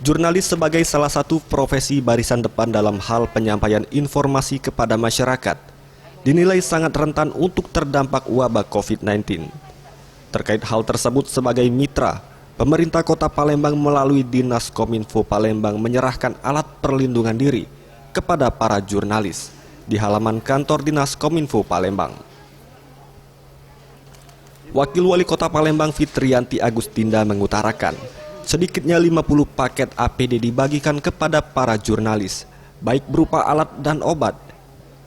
Jurnalis sebagai salah satu profesi barisan depan dalam hal penyampaian informasi kepada masyarakat, dinilai sangat rentan untuk terdampak wabah COVID-19. Terkait hal tersebut sebagai mitra, pemerintah Kota Palembang melalui Dinas Kominfo Palembang menyerahkan alat perlindungan diri kepada para jurnalis di halaman kantor Dinas Kominfo Palembang. Wakil Wali Kota Palembang Fitriyanti Agustinda mengutarakan, sedikitnya 50 paket APD dibagikan kepada para jurnalis, baik berupa alat dan obat,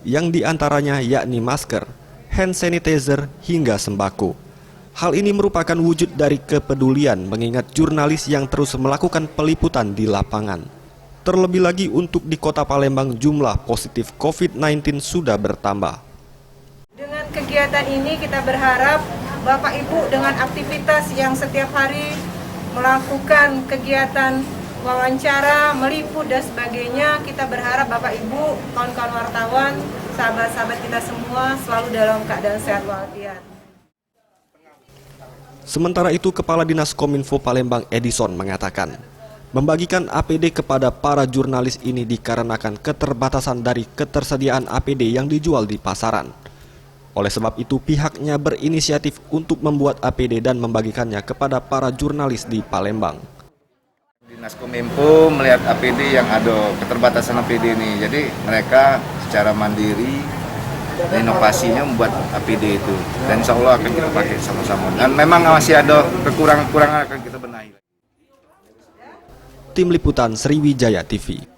yang diantaranya yakni masker, hand sanitizer, hingga sembako. Hal ini merupakan wujud dari kepedulian mengingat jurnalis yang terus melakukan peliputan di lapangan. Terlebih lagi untuk di Kota Palembang jumlah positif COVID-19 sudah bertambah. Dengan kegiatan ini kita berharap Bapak Ibu dengan aktivitas yang setiap hari melakukan kegiatan wawancara, meliput dan sebagainya, kita berharap Bapak Ibu, kawan-kawan wartawan, sahabat-sahabat kita semua selalu dalam keadaan sehat walafiat. Sementara itu, Kepala Dinas Kominfo Palembang Edison mengatakan, membagikan APD kepada para jurnalis ini dikarenakan keterbatasan dari ketersediaan APD yang dijual di pasaran. Oleh sebab itu, pihaknya berinisiatif untuk membuat APD dan membagikannya kepada para jurnalis di Palembang. Dinas Kominfo melihat APD yang ada keterbatasan APD ini, jadi mereka secara mandiri inovasinya membuat APD itu, dan insya Allah akan kita pakai sama-sama. Dan memang masih ada kekurangan-kekurangan akan kita benahi. Tim Liputan Sriwijaya TV.